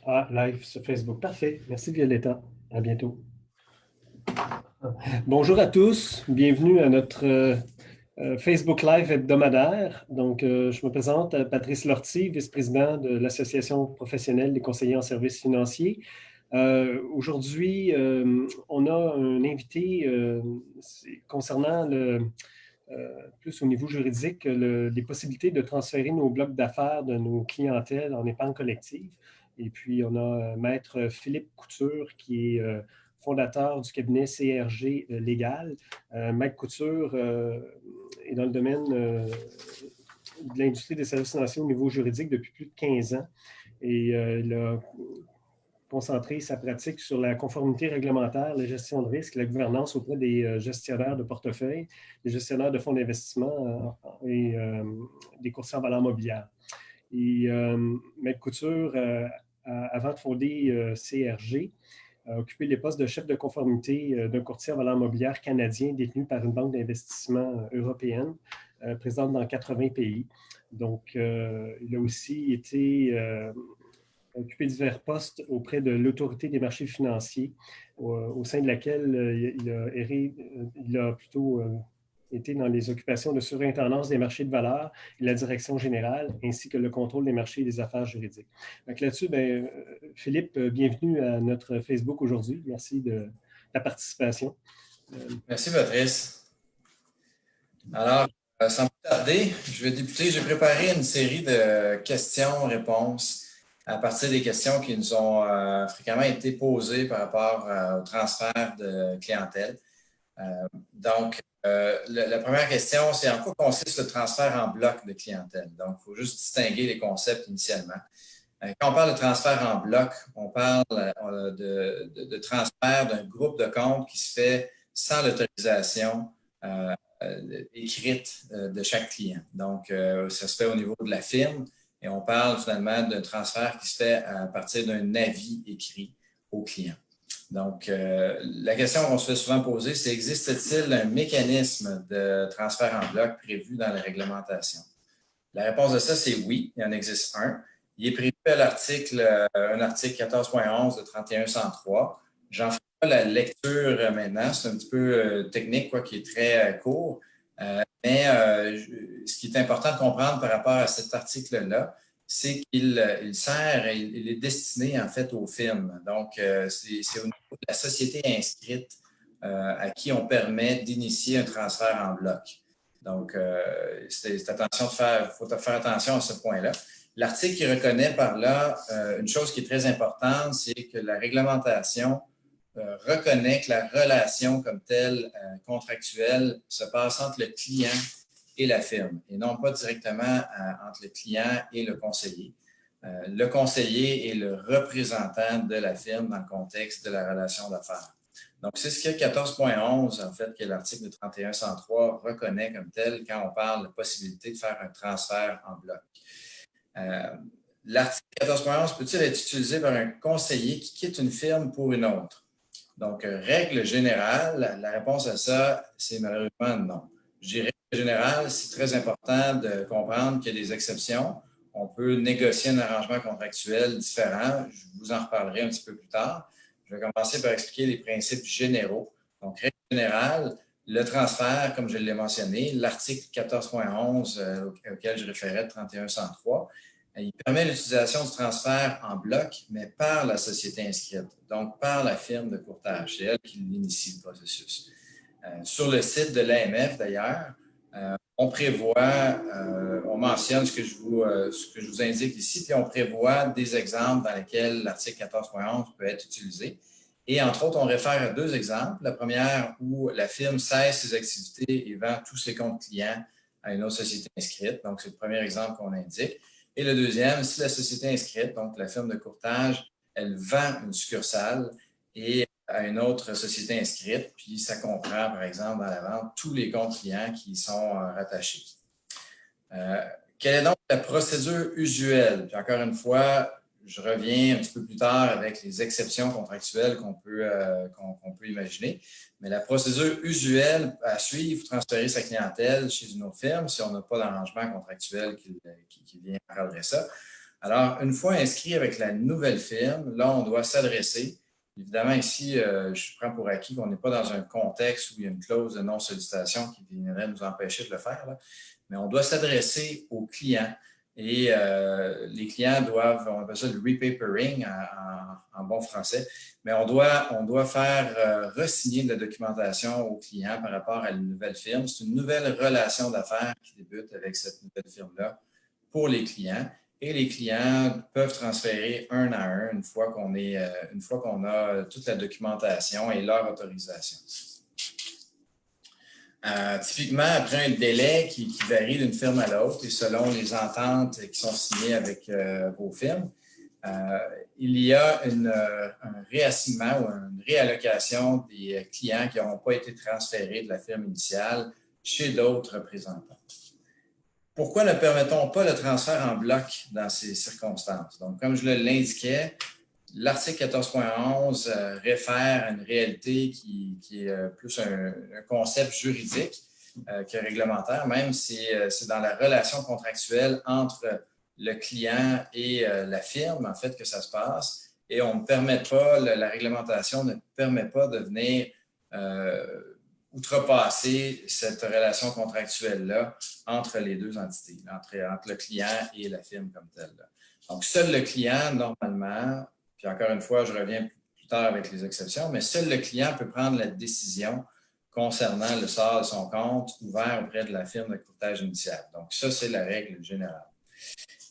Ah, live sur Facebook. Parfait. Merci Violetta. À bientôt. Bonjour à tous. Bienvenue à notre Facebook Live hebdomadaire. Donc, je me présente, Patrice Lortie, vice-président de l'Association professionnelle des conseillers en services financiers. Aujourd'hui, on a un invité concernant plus au niveau juridique, les possibilités de transférer nos blocs d'affaires de nos clientèles en épargne collective. Et puis, on a Maître Philippe Couture, qui est fondateur du cabinet CRG Légal. Maître Couture est dans le domaine de l'industrie des services financiers au niveau juridique depuis plus de 15 ans. Et il a concentrer sa pratique sur la conformité réglementaire, la gestion de risque, la gouvernance auprès des gestionnaires de portefeuille, des gestionnaires de fonds d'investissement et des courtiers en valeurs mobilières. Et Maître Couture, avant de fonder CRG, a occupé les postes de chef de conformité d'un courtier en valeurs mobilières canadien détenu par une banque d'investissement européenne, présente dans 80 pays. Donc, il a aussi été occupé divers postes auprès de l'Autorité des marchés financiers, au sein de laquelle il a plutôt été dans les occupations de surintendance des marchés de valeurs et la direction générale, ainsi que le contrôle des marchés et des affaires juridiques. Donc là-dessus, Philippe, bienvenue à notre Facebook aujourd'hui. Merci de ta participation. Merci, Patrice. Alors, sans plus tarder, je vais débuter. J'ai préparé une série de questions-réponses à partir des questions qui nous ont fréquemment été posées par rapport au transfert de clientèle. La première question, c'est en quoi consiste le transfert en bloc de clientèle? Donc, il faut juste distinguer les concepts initialement. Quand on parle de transfert en bloc, on parle de transfert d'un groupe de comptes qui se fait sans l'autorisation écrite de chaque client. Donc, ça se fait au niveau de la firme et on parle finalement d'un transfert qui se fait à partir d'un avis écrit au client. Donc, la question qu'on se fait souvent poser, c'est existe-t-il un mécanisme de transfert en bloc prévu dans la réglementation? La réponse de ça, c'est oui, il y en existe un. Il est prévu à un article 14.11 de 3103. J'en ferai pas la lecture maintenant, c'est un petit peu technique, quoi, qui est très court. Mais ce qui est important de comprendre par rapport à cet article-là, c'est qu'il il est destiné en fait aux firmes. Donc, c'est au niveau de la société inscrite à qui on permet d'initier un transfert en bloc. Donc, faut faire attention à ce point-là. L'article qui reconnaît par là une chose qui est très importante, c'est que la réglementation reconnaît que la relation comme telle contractuelle se passe entre le client et la firme et non pas directement entre le client et le conseiller. Le conseiller est le représentant de la firme dans le contexte de la relation d'affaires. Donc, c'est ce que 14.11, en fait, que l'article de 3103 reconnaît comme tel quand on parle de la possibilité de faire un transfert en bloc. L'article 14.11 peut-il être utilisé par un conseiller qui quitte une firme pour une autre? Donc, règle générale, la réponse à ça, c'est malheureusement non. Je dirais règle générale, c'est très important de comprendre qu'il y a des exceptions. On peut négocier un arrangement contractuel différent. Je vous en reparlerai un petit peu plus tard. Je vais commencer par expliquer les principes généraux. Donc, règle générale, le transfert, comme je l'ai mentionné, l'article 14.11 auquel je référais de 3103, il permet l'utilisation du transfert en bloc, mais par la société inscrite, donc par la firme de courtage. C'est elle qui l'initie le processus. Sur le site de l'AMF, d'ailleurs, on prévoit, on mentionne ce que je vous indique ici, puis on prévoit des exemples dans lesquels l'article 14.11 peut être utilisé. Et entre autres, on réfère à deux exemples. La première où la firme cesse ses activités et vend tous ses comptes clients à une autre société inscrite. Donc, c'est le premier exemple qu'on indique. Et le deuxième, si la société inscrite, donc la firme de courtage, elle vend une succursale et à une autre société inscrite, puis ça comprend, par exemple, dans la vente, tous les comptes clients qui y sont rattachés. Quelle est donc la procédure usuelle? Puis encore une fois, je reviens un petit peu plus tard avec les exceptions contractuelles qu'on peut imaginer. Mais la procédure usuelle à suivre, transférer sa clientèle chez une autre firme, si on n'a pas d'arrangement contractuel qui vient encadrer ça, Alors, une fois inscrit avec la nouvelle firme, là, on doit s'adresser. Évidemment, ici, je prends pour acquis qu'on n'est pas dans un contexte où il y a une clause de non-sollicitation qui viendrait nous empêcher de le faire, là. Mais on doit s'adresser aux clients. Et les clients doivent, on appelle ça le repapering en bon français, mais on doit faire re-signer de la documentation aux clients par rapport à une nouvelle firme. C'est une nouvelle relation d'affaires qui débute avec cette nouvelle firme-là pour les clients. Et les clients peuvent transférer un à un une fois qu'on a toute la documentation et leur autorisation. Typiquement, après un délai qui varie d'une firme à l'autre et selon les ententes qui sont signées avec vos firmes, il y a un réassignement ou une réallocation des clients qui n'auront pas été transférés de la firme initiale chez d'autres représentants. Pourquoi ne permettons pas le transfert en bloc dans ces circonstances? Donc, comme je l'indiquais, l'article 14.11 réfère à une réalité qui est plus un concept juridique que réglementaire. Même c'est dans la relation contractuelle entre le client et la firme, en fait, que ça se passe. Et on ne permet pas, la réglementation ne permet pas de venir outrepasser cette relation contractuelle-là entre les deux entités, entre le client et la firme comme telle. Donc, seul le client, normalement, puis encore une fois, je reviens plus tard avec les exceptions, mais seul le client peut prendre la décision concernant le sort de son compte ouvert auprès de la firme de courtage initiale. Donc, ça, c'est la règle générale.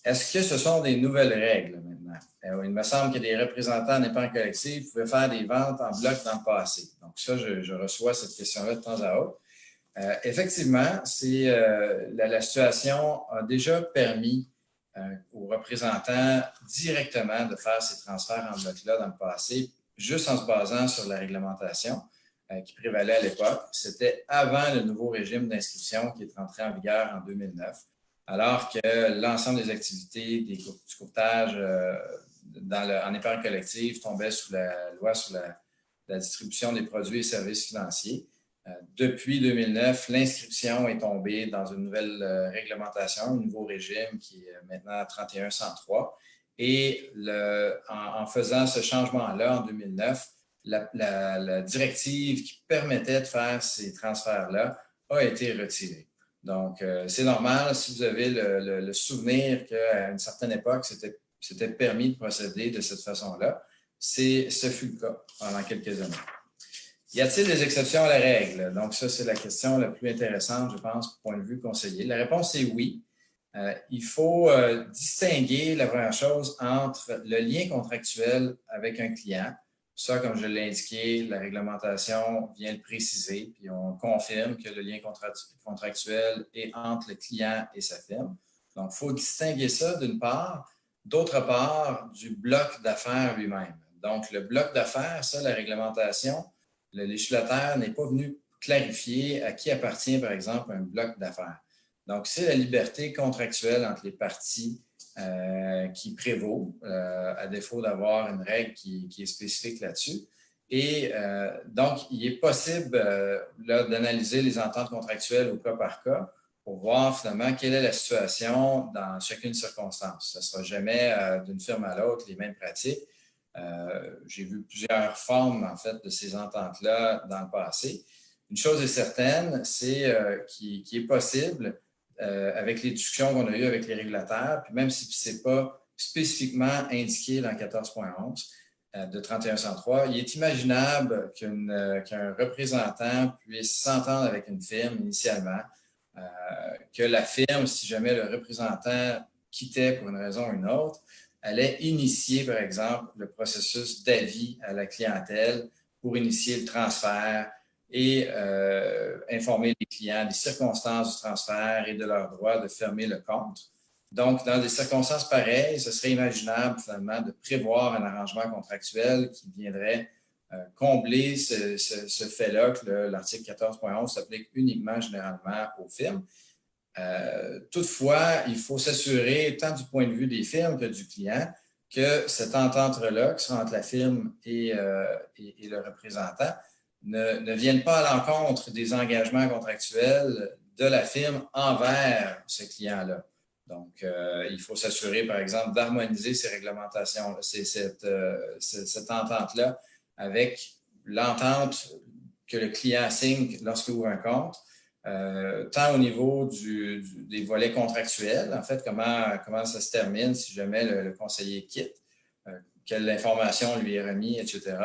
Est-ce que ce sont des nouvelles règles maintenant? Il me semble que des représentants en épargne collective pouvaient faire des ventes en bloc dans le passé. Donc, ça, je reçois cette question-là de temps à autre. Effectivement, la situation a déjà permis aux représentants directement de faire ces transferts en bloc-là dans le passé, juste en se basant sur la réglementation qui prévalait à l'époque. C'était avant le nouveau régime d'inscription qui est entré en vigueur en 2009, alors que l'ensemble des activités du courtage en épargne collective tombait sous la loi sur la distribution des produits et services financiers. Depuis 2009, l'inscription est tombée dans une nouvelle réglementation, un nouveau régime qui est maintenant 3103. Et en faisant ce changement-là en 2009, la directive qui permettait de faire ces transferts-là a été retirée. Donc, c'est normal si vous avez le souvenir qu'à une certaine époque, c'était permis de procéder de cette façon-là. Ce fut le cas pendant quelques années. Y a-t-il des exceptions à la règle? Donc, ça, c'est la question la plus intéressante, je pense, du point de vue conseiller. La réponse est oui. Il faut distinguer la première chose entre le lien contractuel avec un client. Ça, comme je l'ai indiqué, la réglementation vient le préciser, puis on confirme que le lien contractuel est entre le client et sa firme. Donc, il faut distinguer ça d'une part. D'autre part, du bloc d'affaires lui-même. Donc, le bloc d'affaires, ça, la réglementation, le législateur n'est pas venu clarifier à qui appartient, par exemple, un bloc d'affaires. Donc, c'est la liberté contractuelle entre les parties qui prévaut, à défaut d'avoir une règle qui est spécifique là-dessus. Et donc, il est possible d'analyser les ententes contractuelles au cas par cas pour voir finalement quelle est la situation dans chacune circonstance. Ce ne sera jamais d'une firme à l'autre les mêmes pratiques. J'ai vu plusieurs formes, en fait, de ces ententes-là dans le passé. Une chose est certaine, c'est qu'il est possible, avec les discussions qu'on a eues avec les régulateurs, puis même si ce n'est pas spécifiquement indiqué dans 14.11 de 3103, il est imaginable qu'un représentant puisse s'entendre avec une firme initialement, que la firme, si jamais le représentant quittait pour une raison ou une autre, allait initier, par exemple, le processus d'avis à la clientèle pour initier le transfert et informer les clients des circonstances du transfert et de leur droit de fermer le compte. Donc, dans des circonstances pareilles, ce serait imaginable, finalement, de prévoir un arrangement contractuel qui viendrait combler ce fait-là que l'article 14.11 s'applique uniquement, généralement, aux firmes. Toutefois, il faut s'assurer, tant du point de vue des firmes que du client, que cette entente-là, qui sera entre la firme et le représentant, ne vienne pas à l'encontre des engagements contractuels de la firme envers ce client-là. Donc, il faut s'assurer, par exemple, d'harmoniser ces réglementations, cette entente-là avec l'entente que le client signe lorsqu'il ouvre un compte, tant au niveau des volets contractuels, en fait, comment ça se termine si jamais le conseiller quitte, quelle information lui est remise, etc.,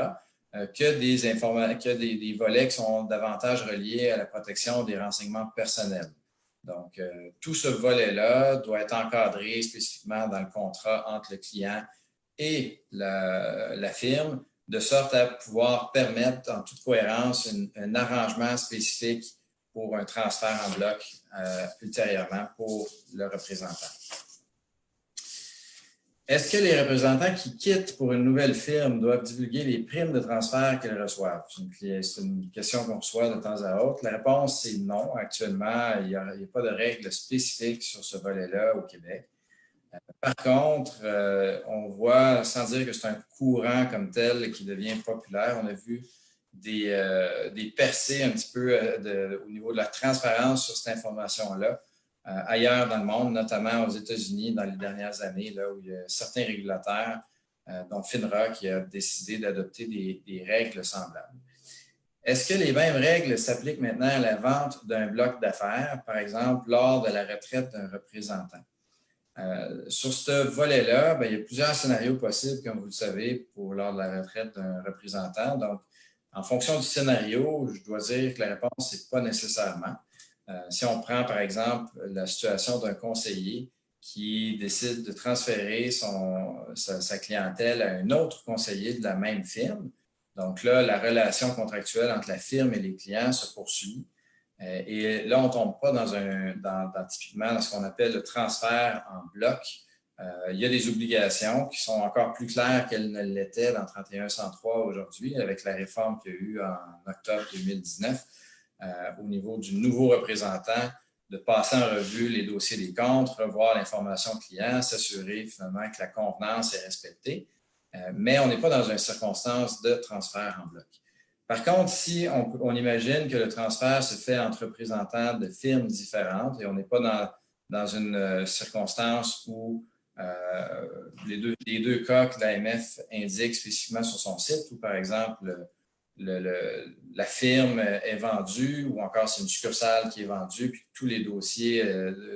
que des volets qui sont davantage reliés à la protection des renseignements personnels. Donc, tout ce volet-là doit être encadré spécifiquement dans le contrat entre le client et la firme, de sorte à pouvoir permettre en toute cohérence un arrangement spécifique pour un transfert en bloc ultérieurement pour le représentant. Est-ce que les représentants qui quittent pour une nouvelle firme doivent divulguer les primes de transfert qu'ils reçoivent? C'est une question qu'on reçoit de temps à autre. La réponse, c'est non. Actuellement, il n'y a pas de règles spécifiques sur ce volet-là au Québec. Par contre, on voit, sans dire que c'est un courant comme tel qui devient populaire, on a vu des percées un petit peu au niveau de la transparence sur cette information-là ailleurs dans le monde, notamment aux États-Unis dans les dernières années, là où il y a certains régulateurs, dont FINRA, qui a décidé d'adopter des règles semblables. Est-ce que les mêmes règles s'appliquent maintenant à la vente d'un bloc d'affaires, par exemple, lors de la retraite d'un représentant? Sur ce volet-là, il y a plusieurs scénarios possibles, comme vous le savez, lors de la retraite d'un représentant. Donc, en fonction du scénario, je dois dire que la réponse, c'est pas nécessairement. Si on prend, par exemple, la situation d'un conseiller qui décide de transférer sa clientèle à un autre conseiller de la même firme, donc là, la relation contractuelle entre la firme et les clients se poursuit. Et là, on ne tombe pas typiquement dans ce qu'on appelle le transfert en bloc. Il y a des obligations qui sont encore plus claires qu'elles ne l'étaient dans 3103 aujourd'hui, avec la réforme qu'il y a eu en octobre 2019. Au niveau du nouveau représentant, de passer en revue les dossiers des comptes, revoir l'information client, s'assurer finalement que la convenance est respectée. Mais on n'est pas dans une circonstance de transfert en bloc. Par contre, si on imagine que le transfert se fait entre représentants de firmes différentes et on n'est pas dans une circonstance où les deux cas que l'AMF indique spécifiquement sur son site, où par exemple la firme est vendue ou encore c'est une succursale qui est vendue puis tous les dossiers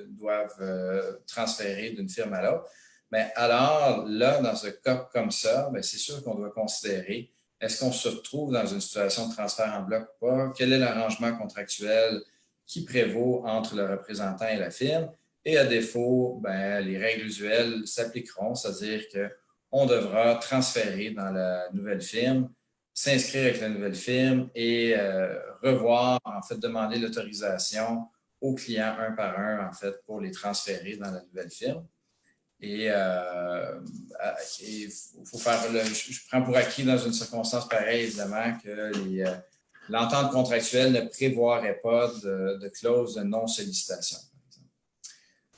doivent transférer d'une firme à l'autre. Mais alors, là, dans un cas comme ça, c'est sûr qu'on doit considérer est-ce qu'on se retrouve dans une situation de transfert en bloc ou pas? Quel est l'arrangement contractuel qui prévaut entre le représentant et la firme? Et à défaut, les règles usuelles s'appliqueront, c'est-à-dire qu'on devra transférer dans la nouvelle firme, s'inscrire avec la nouvelle firme et revoir, en fait, demander l'autorisation aux clients un par un, en fait, pour les transférer dans la nouvelle firme. Et il faut faire, je prends pour acquis dans une circonstance pareille, évidemment, que l'entente contractuelle ne prévoirait pas de clause de non-sollicitation.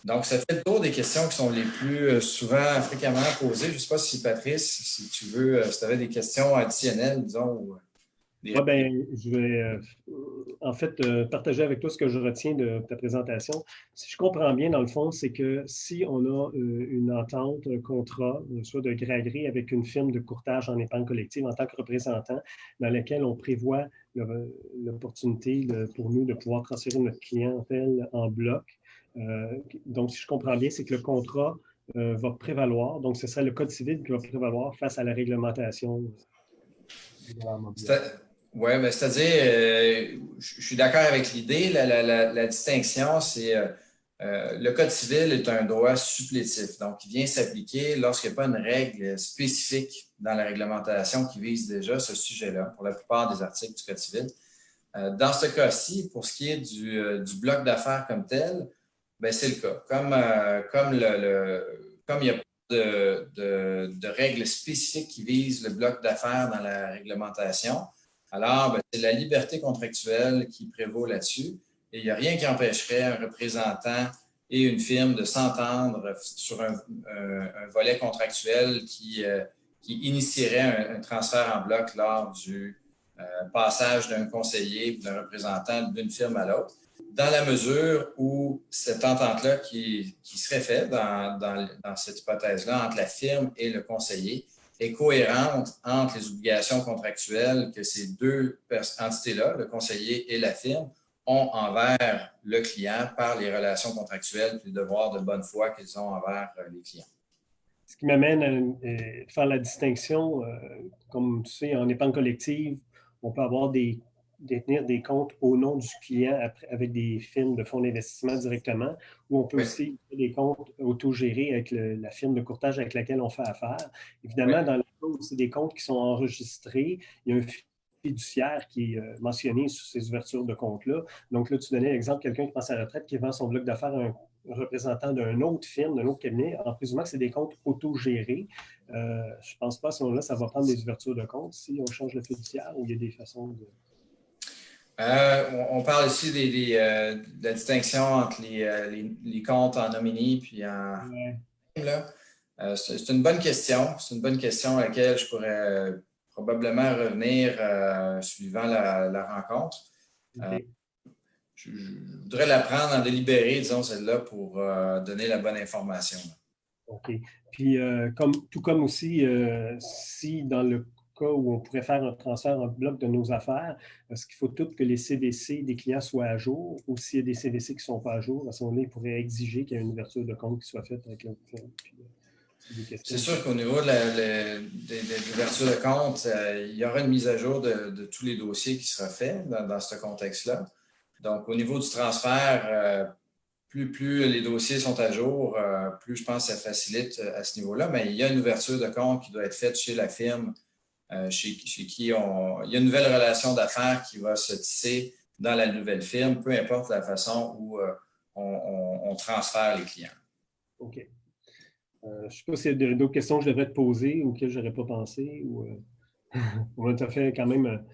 Donc, ça fait le tour des questions qui sont les plus souvent fréquemment posées. Je ne sais pas si, Patrice, si tu avais des questions additionnelles, disons. Je vais en fait partager avec toi ce que je retiens de ta présentation. Si je comprends bien, dans le fond, c'est que si on a une entente, un contrat, soit de gré à gré avec une firme de courtage en épargne collective en tant que représentant, dans lequel on prévoit l'opportunité pour nous de pouvoir transférer notre clientèle en bloc. Donc, si je comprends bien, c'est que le contrat va prévaloir. Donc, ce serait le Code civil qui va prévaloir face à la réglementation. Oui, c'est-à-dire, je suis d'accord avec l'idée. La distinction, c'est le Code civil est un droit supplétif. Donc, il vient s'appliquer lorsqu'il n'y a pas une règle spécifique dans la réglementation qui vise déjà ce sujet-là, pour la plupart des articles du Code civil. Dans ce cas-ci, pour ce qui est du bloc d'affaires comme tel, c'est le cas. Comme il n'y a pas de règles spécifiques qui visent le bloc d'affaires dans la réglementation, alors c'est la liberté contractuelle qui prévaut là-dessus. Et il n'y a rien qui empêcherait un représentant et une firme de s'entendre sur un volet contractuel qui initierait un transfert en bloc lors du passage d'un conseiller ou d'un représentant d'une firme à l'autre. dans la mesure où cette entente-là qui serait faite dans cette hypothèse-là entre la firme et le conseiller est cohérente entre les obligations contractuelles que ces deux entités-là, le conseiller et la firme, ont envers le client par les relations contractuelles et les devoirs de bonne foi qu'ils ont envers les clients. Ce qui m'amène à faire la distinction, comme tu sais, en épargne collective, on peut avoir détenir des comptes au nom du client avec des firmes de fonds d'investissement directement, ou on peut aussi des comptes autogérés avec la firme de courtage avec laquelle on fait affaire. Évidemment, dans le cas où c'est des comptes qui sont enregistrés, il y a un fiduciaire qui est mentionné sur ces ouvertures de comptes-là. Donc là, tu donnais l'exemple de quelqu'un qui pense à la retraite, qui vend son bloc d'affaires à un représentant d'une autre firme, d'un autre cabinet, en présumant que c'est des comptes autogérés. Je ne pense pas à ce moment-là, ça va prendre des ouvertures de comptes si on change le fiduciaire ou il y a des façons de... On parle aussi de la distinction entre les comptes en nominee puis en... c'est une bonne question. C'est une bonne question à laquelle je pourrais probablement revenir suivant la rencontre. Okay. Je voudrais la prendre en délibéré, disons, celle-là, pour donner la bonne information. OK. Puis, tout comme aussi, si dans le cas où on pourrait faire un transfert en bloc de nos affaires, est-ce qu'il faut tout que les CVC des clients soient à jour, ou s'il y a des CVC qui ne sont pas à jour, à ce moment-là, ils pourraient exiger qu'il y ait une ouverture de compte qui soit faite avec l'autre firme. C'est sûr qu'au niveau de l'ouverture de compte, il y aura une mise à jour de tous les dossiers qui sera fait dans ce contexte-là. Donc, au niveau du transfert, plus les dossiers sont à jour, plus je pense que ça facilite à ce niveau-là. Mais il y a une ouverture de compte qui doit être faite chez la firme, chez qui il y a une nouvelle relation d'affaires qui va se tisser dans la nouvelle firme, peu importe la façon où on transfère les clients. OK. Je ne sais pas s'il y a d'autres questions que je devrais te poser ou que je n'aurais pas pensé. On a fait quand même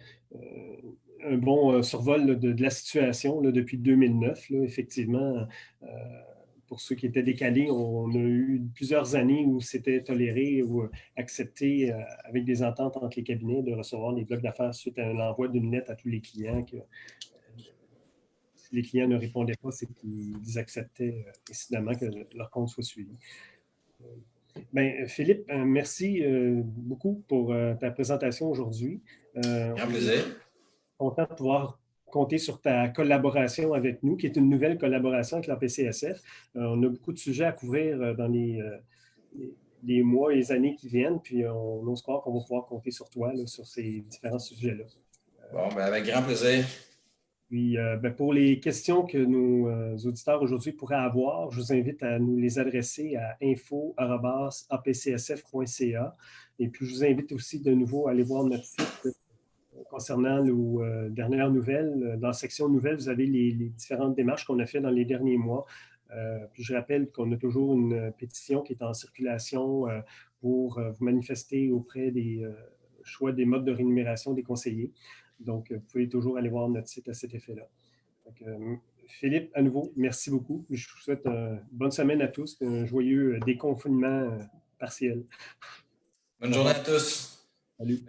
un bon survol de la situation là, depuis 2009. Là, effectivement, pour ceux qui étaient décalés, on a eu plusieurs années où c'était toléré ou accepté avec des ententes entre les cabinets de recevoir des blocs d'affaires suite à l'envoi d'une lettre à tous les clients. Si les clients ne répondaient pas, c'est qu'ils acceptaient incidemment que leur compte soit suivi. Bien, Philippe, merci beaucoup pour ta présentation aujourd'hui. Grand plaisir. Content de pouvoir compter sur ta collaboration avec nous, qui est une nouvelle collaboration avec la PCSF. On a beaucoup de sujets à couvrir dans les mois et les années qui viennent, puis on ose croire qu'on va pouvoir compter sur toi là, sur ces différents sujets-là. Bon, bien, avec grand plaisir. Puis, pour les questions que nos auditeurs aujourd'hui pourraient avoir, je vous invite à nous les adresser à info@apcsf.ca. Et puis, je vous invite aussi de nouveau à aller voir notre site concernant nos dernières nouvelles. Dans la section nouvelles, vous avez les différentes démarches qu'on a faites dans les derniers mois. Puis, je rappelle qu'on a toujours une pétition qui est en circulation pour vous manifester auprès des choix des modes de rémunération des conseillers. Donc, vous pouvez toujours aller voir notre site à cet effet-là. Philippe, à nouveau, merci beaucoup. Je vous souhaite une bonne semaine à tous, un joyeux déconfinement partiel. Bonne journée à tous. Salut.